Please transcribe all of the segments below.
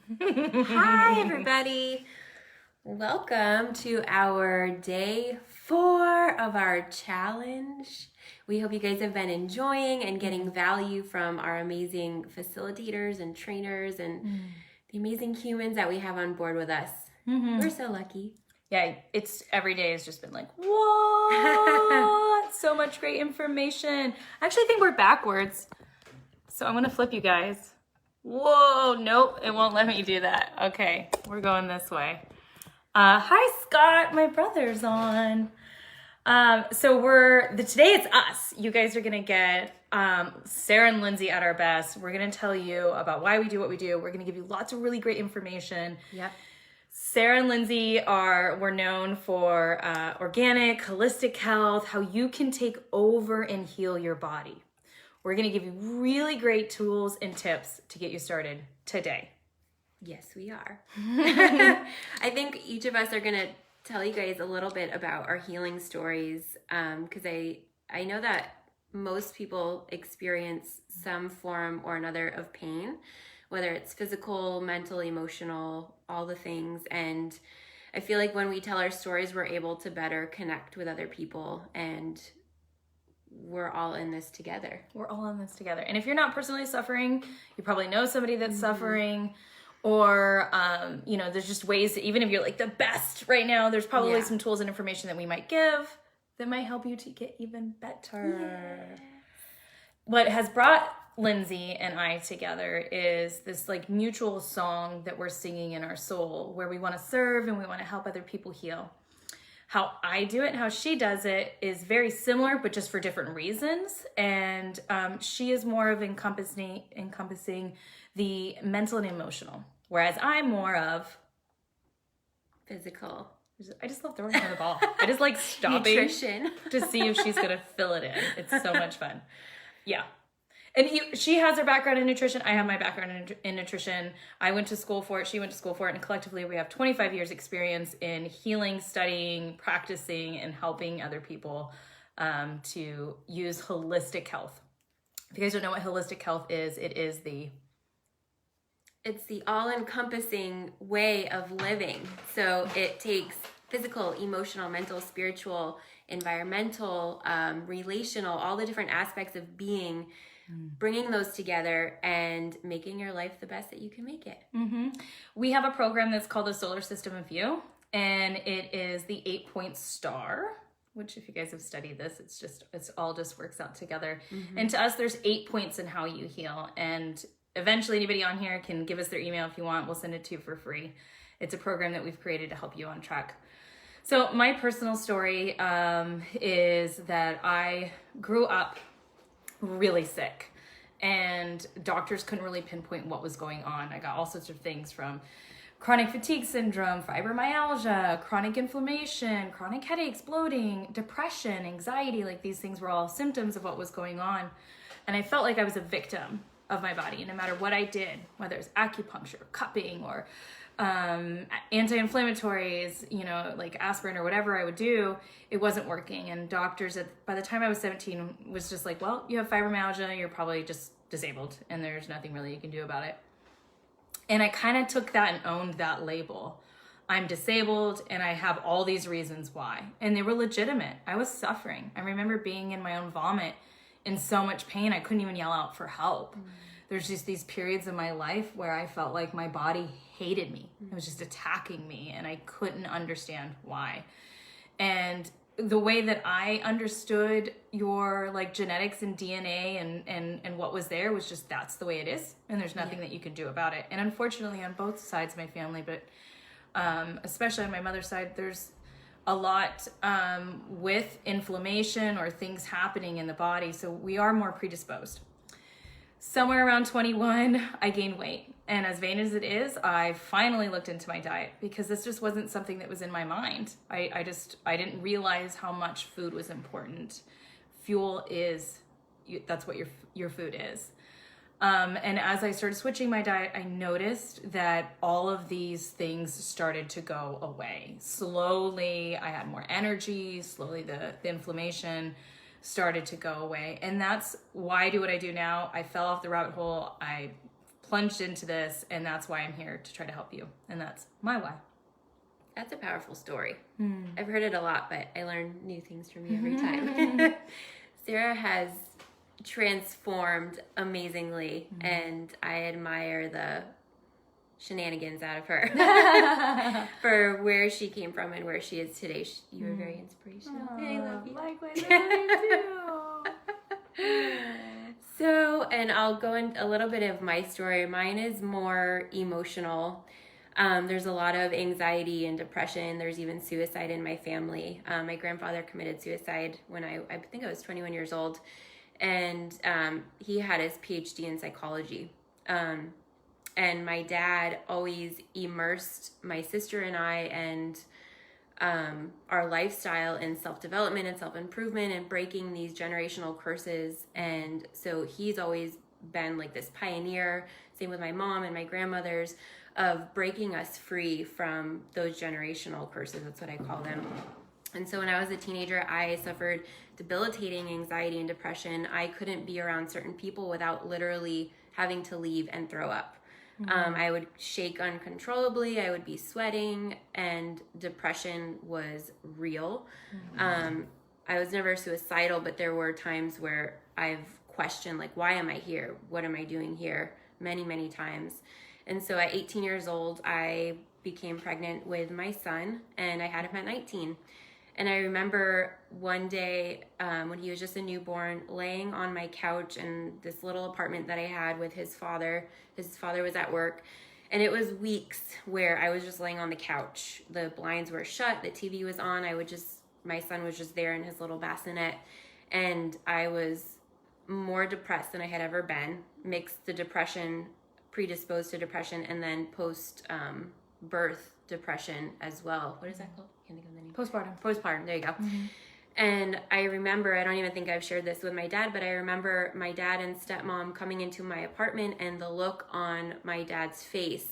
Hi, everybody. Welcome to our day 4 of our challenge. We hope you guys have been enjoying and getting value from our amazing facilitators and trainers and the amazing humans that we have on board with us. We're so lucky. Yeah, it's every day has just been like, what? So much great information. I actually think we're backwards. So I'm going to flip you guys. Whoa, nope, it won't let me do that. Okay, we're going this way. Hi, Scott, my brother's on. Today it's us. You guys are going to get Sara and Lindsey at our best. We're going to tell you about why we do what we do. We're going to give you lots of really great information. Yep. Sara and Lindsey were known for organic, holistic health, how you can take over and heal your body. We're going to give you really great tools and tips to get you started today. Yes, we are. I think each of us are going to tell you guys a little bit about our healing stories because I know that most people experience some form or another of pain, whether it's physical, mental, emotional, all the things. And I feel like when we tell our stories, we're able to better connect with other people, and we're all in this together. We're all in this together. And if you're not personally suffering, you probably know somebody that's suffering, or, there's just ways that even if you're like the best right now, there's probably some tools and information that we might give that might help you to get even better. Yeah. What has brought Lindsey and I together is this like mutual song that we're singing in our soul, where we want to serve and we want to help other people heal. How I do it and how she does it is very similar, but just for different reasons. And she is more of encompassing the mental and emotional, whereas I'm more of physical. I just love throwing her the ball. I just like stopping nutrition to see if she's gonna fill it in. It's so much fun. Yeah. And she has her background in nutrition. I have my background in nutrition. I went to school for it. She went to school for it. And collectively, we have 25 years experience in healing, studying, practicing, and helping other people to use holistic health. If you guys don't know what holistic health is, it's the all-encompassing way of living. So it takes physical, emotional, mental, spiritual, environmental, relational, all the different aspects of being, bringing those together and making your life the best that you can make it. Mm-hmm. We have a program that's called the Solar System of You, and it is the 8-point star, which if you guys have studied this, it's all just works out together. Mm-hmm. And to us, there's 8 points in how you heal. And eventually anybody on here can give us their email if you want. We'll send it to you for free. It's a program that we've created to help you on track. So my personal story is that I grew up really sick, and doctors couldn't really pinpoint what was going on. I got all sorts of things from chronic fatigue syndrome, fibromyalgia, chronic inflammation, chronic headaches, bloating, depression, anxiety. Like, these things were all symptoms of what was going on. And I felt like I was a victim of my body. And no matter what I did, whether it's acupuncture, cupping, or anti-inflammatories, like aspirin or whatever I would do, it wasn't working. And doctors by the time I was 17 was just like, well, you have fibromyalgia, you're probably just disabled and there's nothing really you can do about it. And I kind of took that and owned that label. I'm disabled and I have all these reasons why. And they were legitimate. I was suffering. I remember being in my own vomit in so much pain, I couldn't even yell out for help. There's just these periods in my life where I felt like my body hated me. It was just attacking me, and I couldn't understand why. And the way that I understood your like genetics and DNA and what was there was just, that's the way it is, and there's nothing that you can do about it. And unfortunately, on both sides of my family, but especially on my mother's side, there's a lot with inflammation or things happening in the body, so we are more predisposed. Somewhere around 21, I gained weight. And as vain as it is, I finally looked into my diet because this just wasn't something that was in my mind. I didn't realize how much food was important. Fuel is, that's what your food is. And as I started switching my diet, I noticed that all of these things started to go away. Slowly, I had more energy. Slowly, the inflammation started to go away. And that's why I do what I do now. I fell off the rabbit hole. I plunged into this, and that's why I'm here to try to help you. And that's my why. That's a powerful story. I've heard it a lot, but I learn new things from you every time. Sara has transformed amazingly, and I admire the shenanigans out of her for where she came from and where she is today. You are very inspirational. I love you. Likewise, I do. So, and I'll go into a little bit of my story. Mine is more emotional. There's a lot of anxiety and depression. There's even suicide in my family. My grandfather committed suicide when I think I was 21 years old, and he had his PhD in psychology. And my dad always immersed my sister and I and our lifestyle in self-development and self-improvement and breaking these generational curses. And so he's always been like this pioneer, same with my mom and my grandmothers, of breaking us free from those generational curses. That's what I call them. And so when I was a teenager, I suffered debilitating anxiety and depression. I couldn't be around certain people without literally having to leave and throw up. I would shake uncontrollably. I would be sweating, and depression was real. I was never suicidal, but there were times where I've questioned, like, why am I here? What am I doing here? Many, many times. And so at 18 years old, I became pregnant with my son, and I had him at 19. And I remember one day when he was just a newborn, laying on my couch in this little apartment that I had with his father. His father was at work, and it was weeks where I was just laying on the couch. The blinds were shut, the TV was on. My son was just there in his little bassinet, and I was more depressed than I had ever been. Mixed the depression, predisposed to depression, and then post-birth depression as well. What is that called? Can't think of the name. Postpartum. There you go. And I remember, I don't even think I've shared this with my dad, but I remember my dad and stepmom coming into my apartment and the look on my dad's face,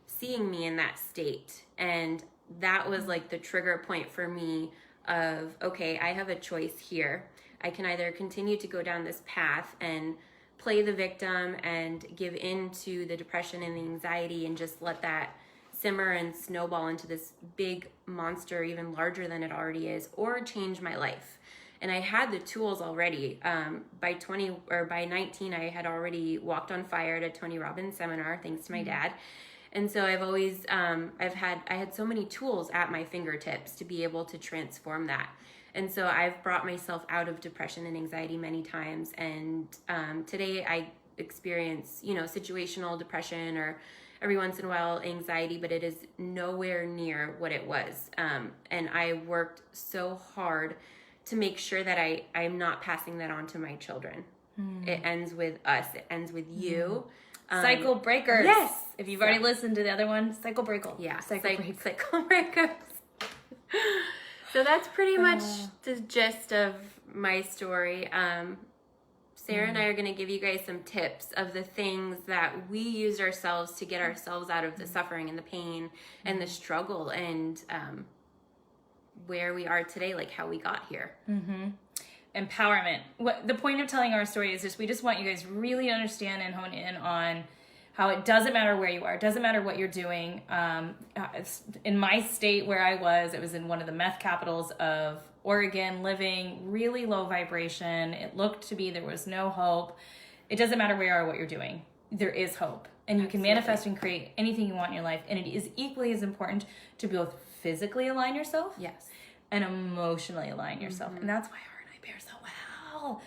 seeing me in that state. And that was like the trigger point for me of, okay, I have a choice here. I can either continue to go down this path and play the victim and give in to the depression and the anxiety and just let that simmer and snowball into this big monster, even larger than it already is, or change my life. And I had the tools already. By 19, I had already walked on fire at a Tony Robbins seminar, thanks to my dad. And so I've always, I had so many tools at my fingertips to be able to transform that. And so I've brought myself out of depression and anxiety many times. And today I experience, situational depression or every once in a while anxiety, but it is nowhere near what it was. And I worked so hard to make sure that I'm not passing that on to my children. It ends with us. It ends with you. Cycle breakers. Yes. If you've already listened to the other one, cycle breaker. Yeah. Cycle breakers. So that's pretty much the gist of my story. Sara and I are going to give you guys some tips of the things that we used ourselves to get ourselves out of the suffering and the pain and the struggle and where we are today, like how we got here. Empowerment. What the point of telling our story is just, we just want you guys really understand and hone in on how it doesn't matter where you are. It doesn't matter what you're doing. In my state where I was, it was in one of the meth capitals of Oregon, living really low vibration. It looked to be there was no hope. It doesn't matter where you are, what you're doing. There is hope. And you can manifest and create anything you want in your life. And it is equally as important to both physically align yourself and emotionally align yourself. And that's why her and I pair so well.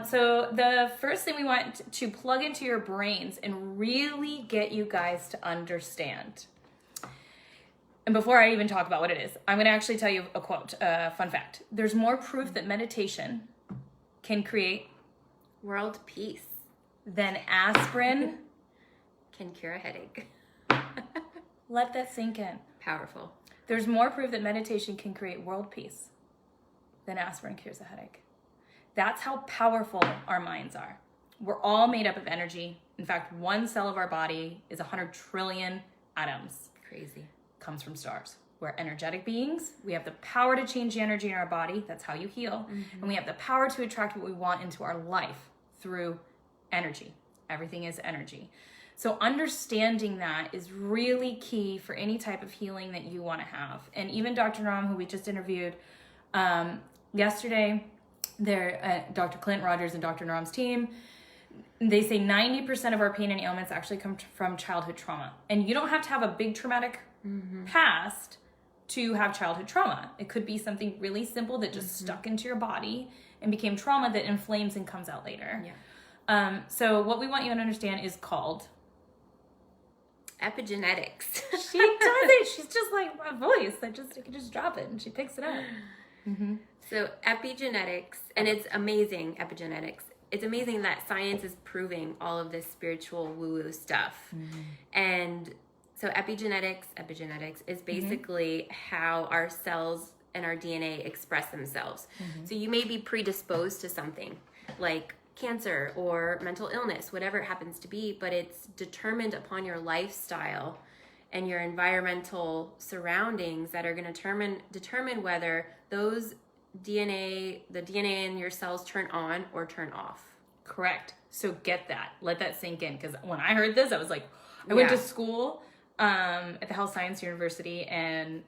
So the first thing we want to plug into your brains and really get you guys to understand. And before I even talk about what it is, I'm going to actually tell you a quote, fun fact. There's more proof that meditation can create world peace than aspirin can cure a headache. Let that sink in. Powerful. There's more proof that meditation can create world peace than aspirin cures a headache. That's how powerful our minds are. We're all made up of energy. In fact, one cell of our body is 100 trillion atoms. Crazy. Comes from stars. We're energetic beings. We have the power to change the energy in our body. That's how you heal. And we have the power to attract what we want into our life through energy. Everything is energy. So understanding that is really key for any type of healing that you want to have. And even Dr. Ram, who we just interviewed yesterday, Dr. Clint Rogers and Dr. Ram's team, they say 90% of our pain and ailments actually come from childhood trauma. And you don't have to have a big traumatic past to have childhood trauma. It could be something really simple that just stuck into your body and became trauma that inflames and comes out later. Yeah. So what we want you to understand is called epigenetics. She does it. She's just like my voice. You can just drop it and she picks it up. So epigenetics, and it's amazing, epigenetics. It's amazing that science is proving all of this spiritual woo-woo stuff. And so epigenetics is basically how our cells and our DNA express themselves. So you may be predisposed to something like cancer or mental illness, whatever it happens to be, but it's determined upon your lifestyle and your environmental surroundings that are going to determine whether the DNA in your cells turn on or turn off. Correct. So get that. Let that sink in. Because when I heard this, I was like, I went to school at the Health Science University and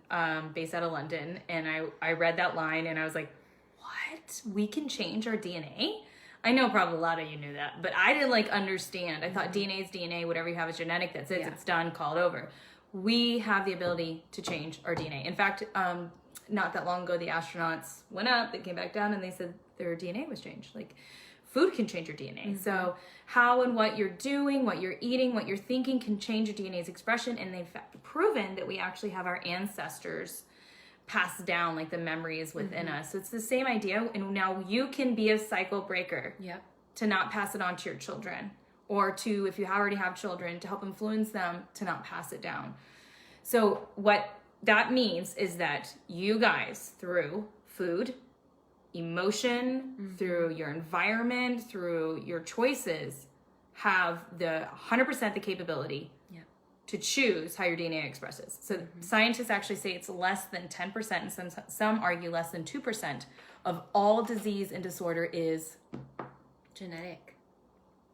based out of London. And I read that line and I was like, what? We can change our DNA? I know probably a lot of you knew that, but I didn't understand. I thought DNA is DNA. Whatever you have is genetic. That's it. It's done. Call it over. We have the ability to change our DNA. In fact, not that long ago, the astronauts went up, they came back down, and they said their DNA was changed. Like, food can change your DNA. So how and what you're doing, what you're eating, what you're thinking can change your DNA's expression. And they've proven that we actually have our ancestors pass down, like the memories within us. So it's the same idea. And now you can be a cycle breaker to not pass it on to your children, or to, if you already have children, to help influence them to not pass it down. So what that means is that you guys, through food, emotion, through your environment, through your choices, have the 100% the capability to choose how your DNA expresses. So scientists actually say it's less than 10%, and some argue less than 2% of all disease and disorder is genetic.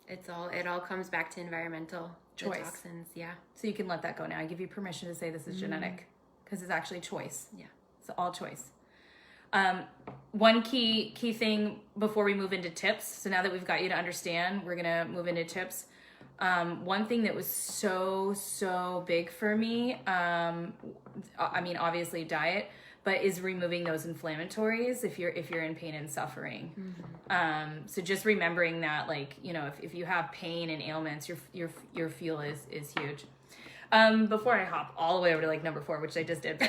It all comes back to environmental choice. Toxins. So you can let that go now. I give you permission to say this is genetic, because it's actually choice. It's all choice. One key thing before we move into tips. So now that we've got you to understand, we're gonna move into tips. One thing that was so big for me, I mean, obviously diet, but is removing those inflammatories if you're in pain and suffering. So just remembering that, if you have pain and ailments, your fuel is huge. Before I hop all the way over to number 4, which I just did,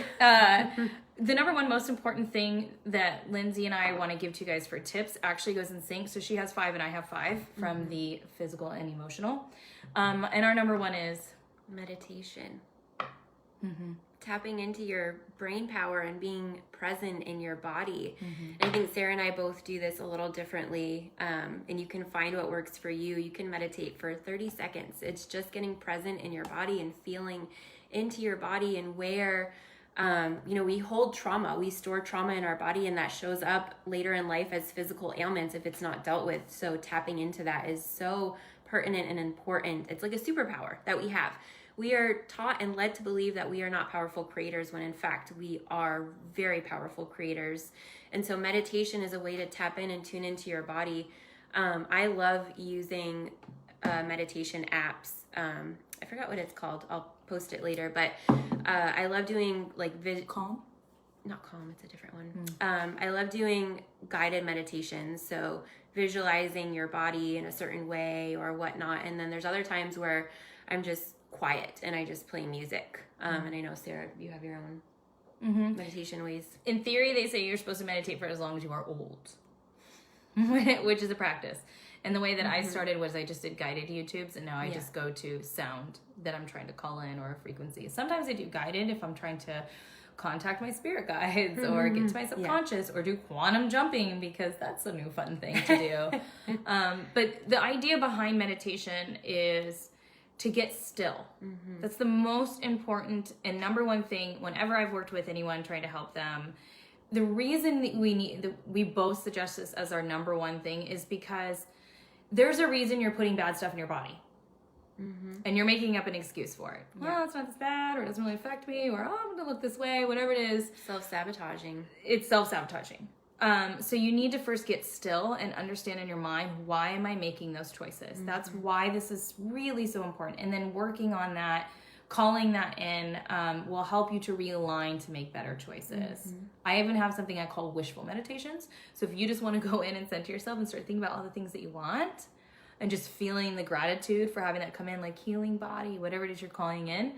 the number one most important thing that Lindsay and I want to give to you guys for tips actually goes in sync. So she has 5 and I have 5 from the physical and emotional. And our number 1 is meditation. Tapping into your brain power and being present in your body. I think Sarah and I both do this a little differently, and you can find what works for you. You can meditate for 30 seconds. It's just getting present in your body and feeling into your body, and where we hold trauma, we store trauma in our body, and that shows up later in life as physical ailments if it's not dealt with. So tapping into that is so pertinent and important. It's like a superpower that we have. We are taught and led to believe that we are not powerful creators, when in fact we are very powerful creators. And so meditation is a way to tap in and tune into your body. I love using meditation apps. I forgot what it's called. I'll post it later. But I love doing Calm? Not Calm, it's a different one. I love doing guided meditations. So visualizing your body in a certain way or whatnot. And then there's other times where I'm just quiet and I just play music. And I know, Sarah, you have your own meditation ways. In theory, they say you're supposed to meditate for as long as you are old, which is a practice. And the way that I started was I just did guided YouTubes, and now I just go to sound that I'm trying to call in, or a frequency. Sometimes I do guided if I'm trying to contact my spirit guides or get to my subconscious, or do quantum jumping, because that's a new fun thing to do. But the idea behind meditation is to get still. That's the most important and number one thing whenever I've worked with anyone trying to help them. The reason that we both suggest this as our number one thing is because there's a reason you're putting bad stuff in your body. And you're making up an excuse for it. Well, it's not this bad, or it doesn't really affect me, or I'm going to look this way, whatever it is. Self-sabotaging. It's self-sabotaging. So you need to first get still and understand in your mind, why am I making those choices? That's why this is really so important. And then working on that, calling that in, will help you to realign to make better choices. I even have something I call wishful meditations. So if you just want to go in and center yourself and start thinking about all the things that you want, and just feeling the gratitude for having that come in, like healing body, whatever it is you're calling in.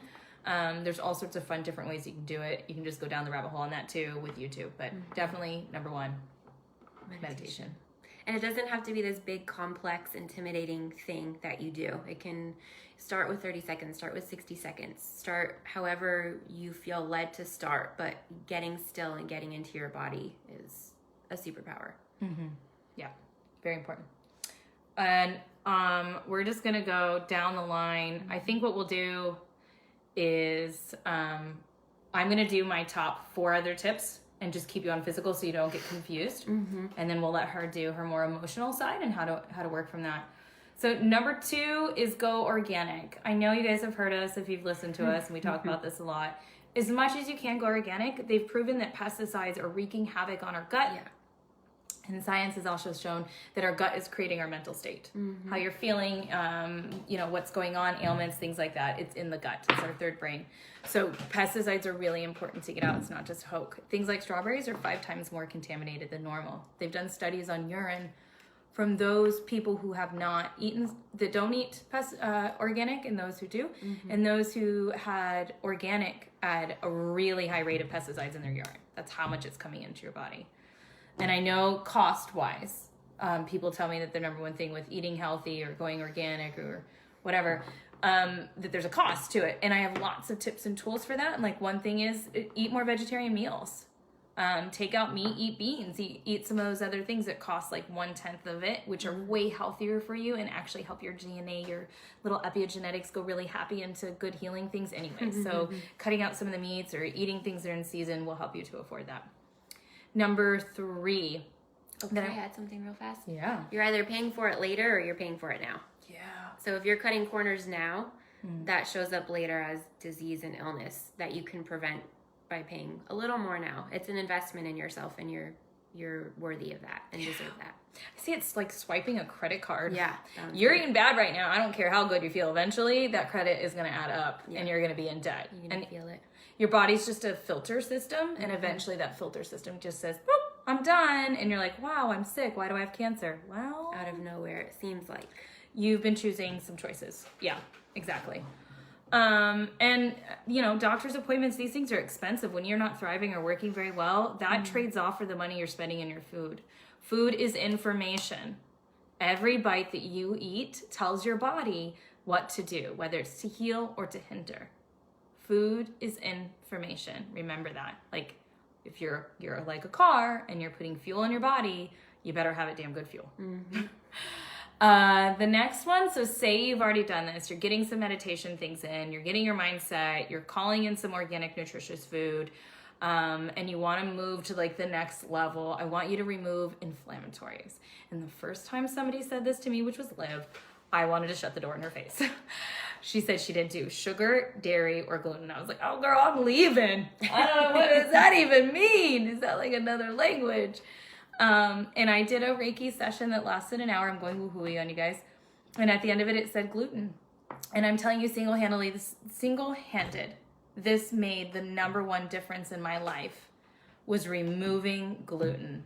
There's all sorts of fun, different ways you can do it. You can just go down the rabbit hole on that too with YouTube, but definitely number one, meditation. And it doesn't have to be this big, complex, intimidating thing that you do. It can start with 30 seconds, start with 60 seconds, start however you feel led to start, but getting still and getting into your body is a superpower. Yeah, very important. And we're just going to go down the line. I think what we'll do is I'm going to do my top 4 other tips and just keep you on physical so you don't get confused. And then we'll let her do her more emotional side and how to work from that. So number 2 is go organic. I know you guys have heard us if you've listened to us, and we talk about this a lot. As much as you can go organic, they've proven that pesticides are wreaking havoc on our gut. Yeah. And science has also shown that our gut is creating our mental state. How you're feeling, what's going on, ailments, things like that. It's in the gut. It's our third brain. So pesticides are really important to get out. It's not just hoke. Things like strawberries are 5 times more contaminated than normal. They've done studies on urine from those people who have not eaten, that don't eat organic, and those who do. And those who had organic had a really high rate of pesticides in their urine. That's how much it's coming into your body. And I know cost-wise, people tell me that the number one thing with eating healthy or going organic or whatever, that there's a cost to it. And I have lots of tips and tools for that. And like one thing is eat more vegetarian meals. Take out meat, eat beans, eat some of those other things that cost like 1/10 of it, which are way healthier for you and actually help your DNA, your little epigenetics go really happy into good healing things anyway. So cutting out some of the meats or eating things that are in season will help you to afford that. Number 3. Can I add something real fast? Yeah. You're either paying for it later or you're paying for it now. Yeah. So if you're cutting corners now, that shows up later as disease and illness that you can prevent by paying a little more now. It's an investment in yourself, and you're worthy of that and deserve that. I see it's like swiping a credit card. Yeah. You're eating bad right now. I don't care how good you feel. Eventually, that credit is going to add up, and you're going to be in debt. You're going to feel it. Your body's just a filter system, and eventually that filter system just says, boop, I'm done. And you're like, wow, I'm sick. Why do I have cancer? Well, out of nowhere, it seems like. You've been choosing some choices. Yeah, exactly. Doctor's appointments, these things are expensive. When you're not thriving or working very well, that trades off for the money you're spending in your food. Food is information. Every bite that you eat tells your body what to do, whether it's to heal or to hinder. Food is information. Remember that. Like if you're like a car and you're putting fuel in your body, you better have it damn good fuel. The next one, so say you've already done this, you're getting some meditation things in, you're getting your mindset, you're calling in some organic, nutritious food, and you want to move to like the next level. I want you to remove inflammatories. And the first time somebody said this to me, which was Liv, I wanted to shut the door in her face. She said she didn't do sugar, dairy, or gluten. I was like, oh girl, I'm leaving. I don't know, what does that even mean? Is that like another language? And I did a Reiki session that lasted an hour. I'm going woo-hooey on you guys. And at the end of it, it said gluten. And I'm telling you single-handed, this made the number one difference in my life was removing gluten.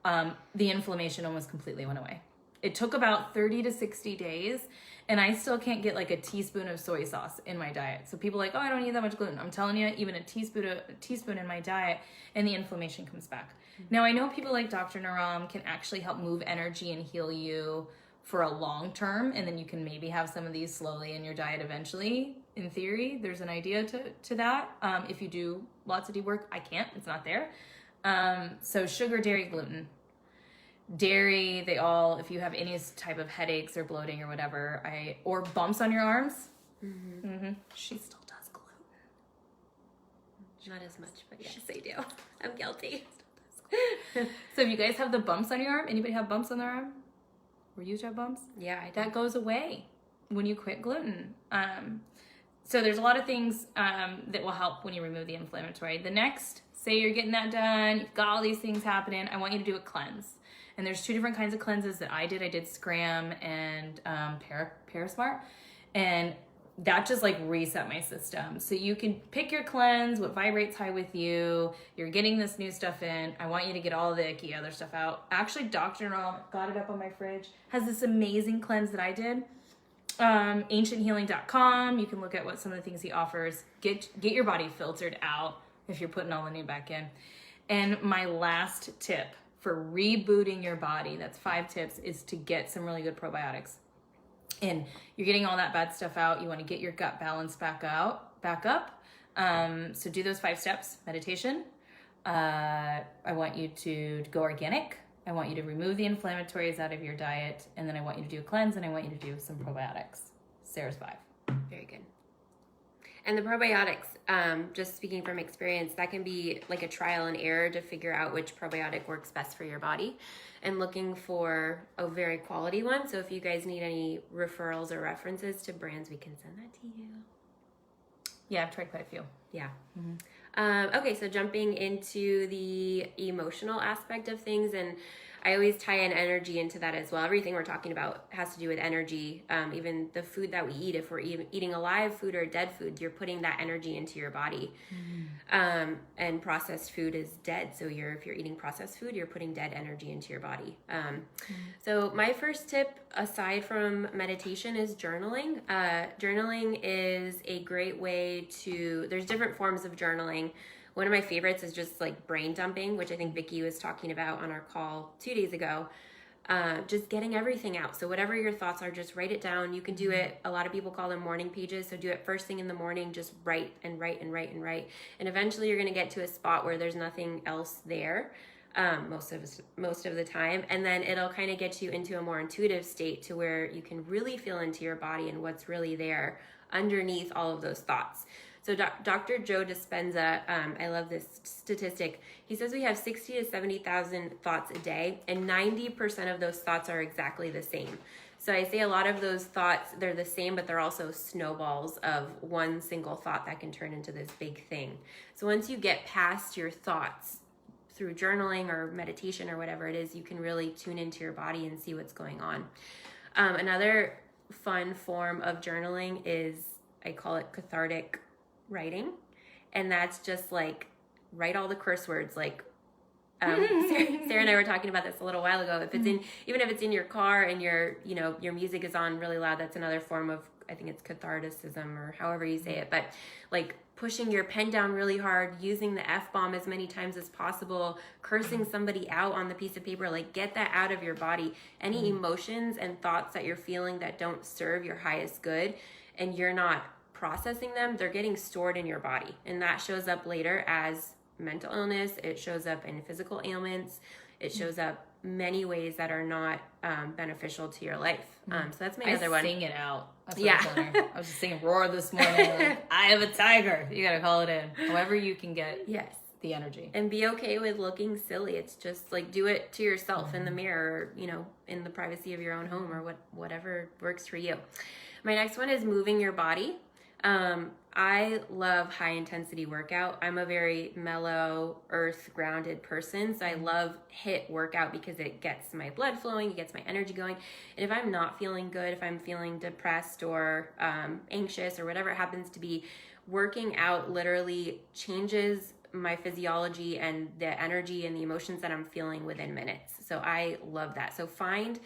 The inflammation almost completely went away. It took about 30 to 60 days, and I still can't get like a teaspoon of soy sauce in my diet. So people are like, oh, I don't eat that much gluten. I'm telling you, even a teaspoon in my diet, and the inflammation comes back. Now, I know people like Dr. Naram can actually help move energy and heal you for a long term, and then you can maybe have some of these slowly in your diet eventually. In theory, there's an idea to that. If you do lots of deep work, I can't. It's not there. So sugar, dairy, gluten. Dairy, if you have any type of headaches or bloating or whatever, or bumps on your arms, she still does gluten. Not as much, but yes, I do. I'm guilty. So if you guys have the bumps on your arm, anybody have bumps on their arm? Or used to have bumps? Yeah, I do. That goes away. when you quit gluten. So there's a lot of things that will help when you remove the inflammatory. The next, say you're getting that done, you've got all these things happening, I want you to do a cleanse. And there's 2 different kinds of cleanses that I did. I did Scram and Parasmart. And that just like reset my system. So you can pick your cleanse, what vibrates high with you. You're getting this new stuff in. I want you to get all the icky other stuff out. Actually, Dr. Morell, got it up on my fridge, has this amazing cleanse that I did. Ancienthealing.com. You can look at what some of the things he offers. Get your body filtered out if you're putting all the new back in. And my last tip for rebooting your body, that's 5 tips, is to get some really good probiotics. And you're getting all that bad stuff out. You want to get your gut balance back up. So do those 5 steps. Meditation. I want you to go organic. I want you to remove the inflammatories out of your diet. And then I want you to do a cleanse, and I want you to do some probiotics. Sarah's 5. Very good. And the probiotics, just speaking from experience, that can be like a trial and error to figure out which probiotic works best for your body, and looking for a very quality one. So if you guys need any referrals or references to brands, we can send that to you. Yeah, I've tried quite a few. Yeah. Okay, so jumping into the emotional aspect of things, and I always tie in energy into that as well. Everything we're talking about has to do with energy. Even the food that we eat, if we're eating alive food or dead food, you're putting that energy into your body. And processed food is dead. So if you're eating processed food, you're putting dead energy into your body. So my first tip, aside from meditation, is journaling. Journaling is a great way there's different forms of journaling. One of my favorites is just like brain dumping, which I think Vicki was talking about on our call 2 days ago. Just getting everything out. So whatever your thoughts are, just write it down. You can do it. A lot of people call them morning pages. So do it first thing in the morning. Just write and write and write and write. And eventually you're going to get to a spot where there's nothing else there. Most of the time. And then it'll kind of get you into a more intuitive state to where you can really feel into your body and what's really there underneath all of those thoughts. So Dr. Joe Dispenza, I love this statistic. He says we have 60 to 70,000 thoughts a day, and 90% of those thoughts are exactly the same. So I say a lot of those thoughts, they're the same, but they're also snowballs of one single thought that can turn into this big thing. So once you get past your thoughts through journaling or meditation or whatever it is, you can really tune into your body and see what's going on. Another fun form of journaling is, I call it cathartic writing, and that's just like write all the curse words. Like Sarah and I were talking about this a little while ago. If it's even if it's in your car and your music is on really loud, that's another form of, I think it's catharticism or however you say it. But like pushing your pen down really hard, using the F-bomb as many times as possible, cursing somebody out on the piece of paper, like get that out of your body. Any emotions and thoughts that you're feeling that don't serve your highest good and you're not processing them, they're getting stored in your body, and that shows up later as mental illness. It shows up in physical ailments. It shows up many ways that are not beneficial to your life. So that's my other one. Sing it out. Yeah. I was just singing Roar this morning. Like, I have a tiger. You got to call it in. However you can get the energy. And be okay with looking silly. It's just like do it to yourself in the mirror, in the privacy of your own home or whatever works for you. My next one is moving your body. I love high intensity workout. I'm a very mellow, earth grounded person. So I love HIIT workout because it gets my blood flowing, it gets my energy going. And if I'm not feeling good, if I'm feeling depressed or anxious or whatever it happens to be, working out literally changes my physiology and the energy and the emotions that I'm feeling within minutes. So I love that. So find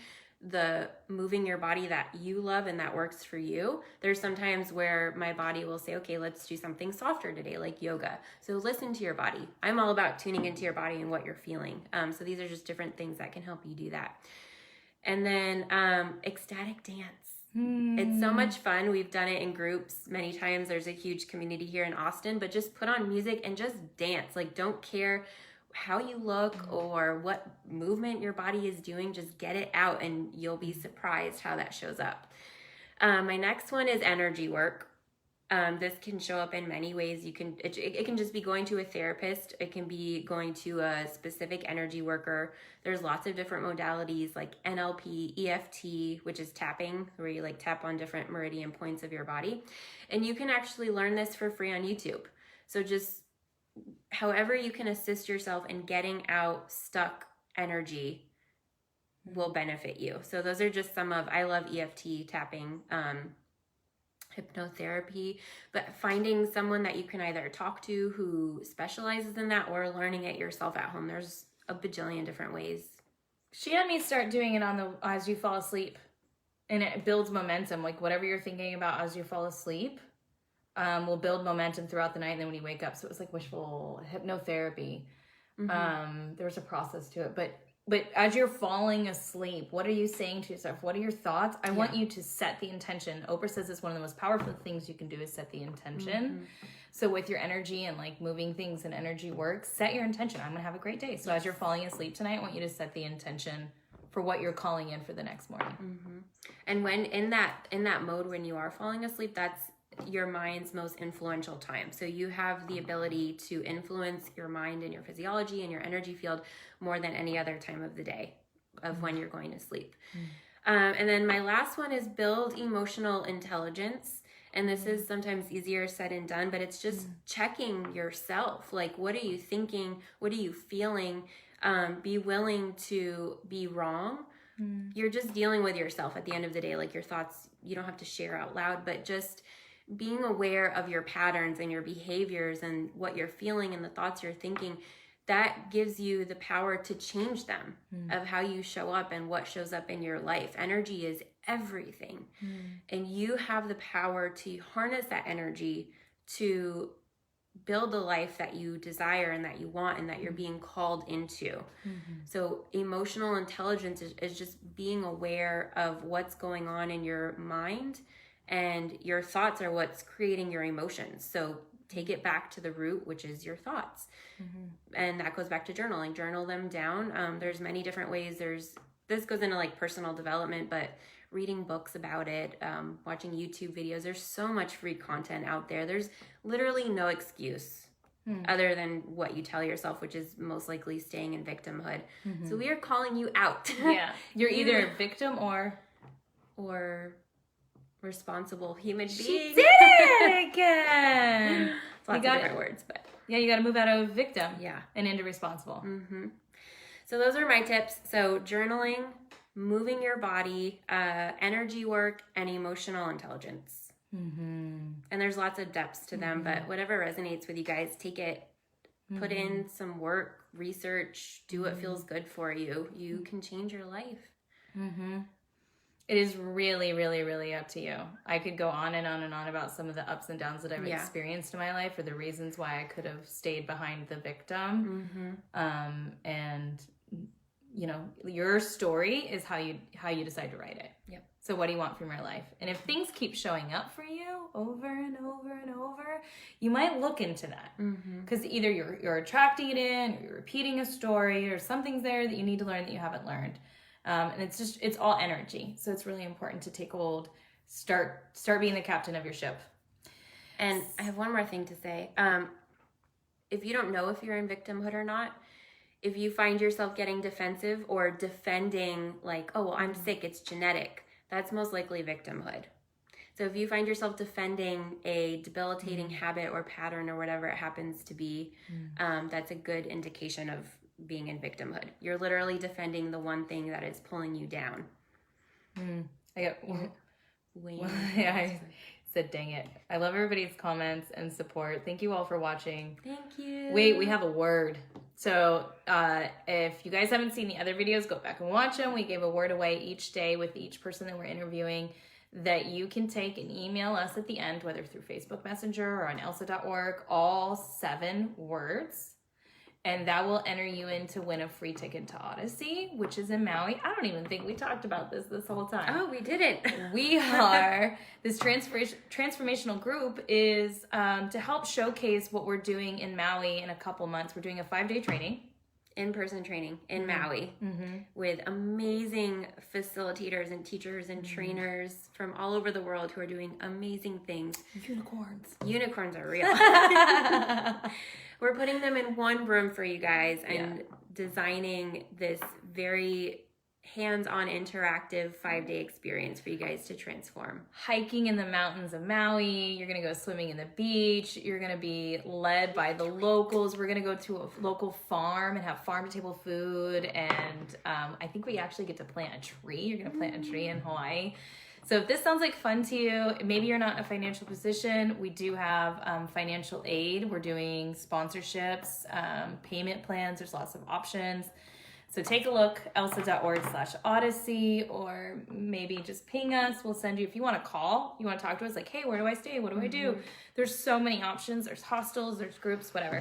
the moving your body that you love and that works for you. There's sometimes where my body will say, okay, let's do something softer today, like yoga. So listen to your body. I'm all about tuning into your body and what you're feeling. So these are just different things that can help you do that. And then ecstatic dance. It's so much fun. We've done it in groups many times. There's a huge community here in Austin, but just put on music and just dance. Like, don't care how you look or what movement your body is doing. Just get it out and you'll be surprised how that shows up. My next one is energy work. This can show up in many ways. It can just be going to a therapist. It can be going to a specific energy worker. There's lots of different modalities like NLP, EFT, which is tapping, where you like tap on different meridian points of your body. And you can actually learn this for free on YouTube. So just however you can assist yourself in getting out stuck energy will benefit you. So those are just some of, I love EFT tapping, hypnotherapy, but finding someone that you can either talk to who specializes in that or learning it yourself at home. There's a bajillion different ways. She had me start doing it on the as you fall asleep, and it builds momentum. Like whatever you're thinking about as you fall asleep will build momentum throughout the night, and then when you wake up. So it was like wishful hypnotherapy. There was a process to it, but as you're falling asleep, what are you saying to yourself? What are your thoughts? I want you to set the intention. Oprah says it's one of the most powerful things you can do is set the intention. So with your energy and like moving things and energy work, set your intention. I'm going to have a great day. So as you're falling asleep tonight, I want you to set the intention for what you're calling in for the next morning. And when in that mode, when you are falling asleep, that's your mind's most influential time. So you have the ability to influence your mind and your physiology and your energy field more than any other time of the day of when you're going to sleep. And then my last one is build emotional intelligence. And this is sometimes easier said than done, but it's just checking yourself. Like, what are you thinking? What are you feeling? Be willing to be wrong. You're just dealing with yourself at the end of the day. Like your thoughts, you don't have to share out loud, but just being aware of your patterns and your behaviors and what you're feeling and the thoughts you're thinking, that gives you the power to change them of how you show up and what shows up in your life. Energy is everything. And you have the power to harness that energy to build the life that you desire and that you want and that you're being called into. So emotional intelligence is just being aware of what's going on in your mind, and your thoughts are what's creating your emotions. So take it back to the root, which is your thoughts. And that goes back to journaling. Journal them down. There's many different ways. This goes into like personal development, but reading books about it, watching YouTube videos. There's so much free content out there. There's literally no excuse other than what you tell yourself, which is most likely staying in victimhood. So we are calling you out. You're either a victim or responsible human being. She did it again. Lots of different words, but you got to move out of victim and into responsible. So those are my tips. So journaling, moving your body, energy work, and emotional intelligence. And there's lots of depths to them, but whatever resonates with you guys, take it, put in some work, research, do what feels good for you. You can change your life. It is really, really, really up to you. I could go on and on and on about some of the ups and downs that I've experienced in my life, or the reasons why I could have stayed behind the victim. And you know, your story is how you decide to write it. So what do you want from your life? And if things keep showing up for you over and over and over, you might look into that. Because either you're attracting it in, or you're repeating a story, or something's there that you need to learn that you haven't learned. And it's all energy. So it's really important to take hold, start being the captain of your ship. And I have one more thing to say. If you don't know if you're in victimhood or not, if you find yourself getting defensive or defending like, oh, well, I'm sick, it's genetic, that's most likely victimhood. So if you find yourself defending a debilitating habit or pattern or whatever it happens to be, that's a good indication of being in victimhood. You're literally defending the one thing that is pulling you down. I said, dang it. I love everybody's comments and support. Thank you all for watching. Thank you. Wait, we have a word. So if you guys haven't seen the other videos, go back and watch them. We gave a word away each day with each person that we're interviewing that you can take and email us at the end, whether through Facebook Messenger or on elsa.org, all 7 words. And that will enter you in to win a free ticket to Odyssey, which is in Maui. I don't even think we talked about this whole time. Oh, we didn't. We are, this transformational group is to help showcase what we're doing in Maui in a couple months. We're doing a 5-day training. in-person training in Maui Mm-hmm. with amazing facilitators and teachers and trainers from all over the world who are doing amazing things. Unicorns. Unicorns are real. We're putting them in one room for you guys and designing this very hands-on interactive 5-day experience for you guys to transform. Hiking in the mountains of Maui. You're going to go swimming in the beach. You're going to be led by the locals. We're going to go to a local farm and have farm-to-table food. And I think we actually get to plant a tree. You're going to plant a tree in Hawaii. So if this sounds like fun to you, maybe you're not in a financial position, we do have financial aid. We're doing sponsorships, payment plans. There's lots of options. So take a look, elsa.org/odyssey, or maybe just ping us. We'll send you, if you want to call, you want to talk to us, like, hey, where do I stay? What do I do? There's so many options. There's hostels, there's groups, whatever.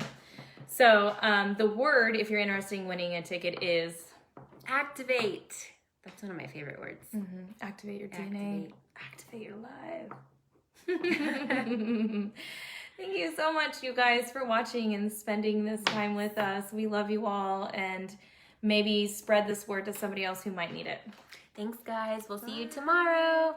So the word, if you're interested in winning a ticket, is activate. That's one of my favorite words. Activate your DNA. Activate your life. Thank you so much, you guys, for watching and spending this time with us. We love you all, and maybe spread this word to somebody else who might need it. Thanks, guys. We'll see you tomorrow.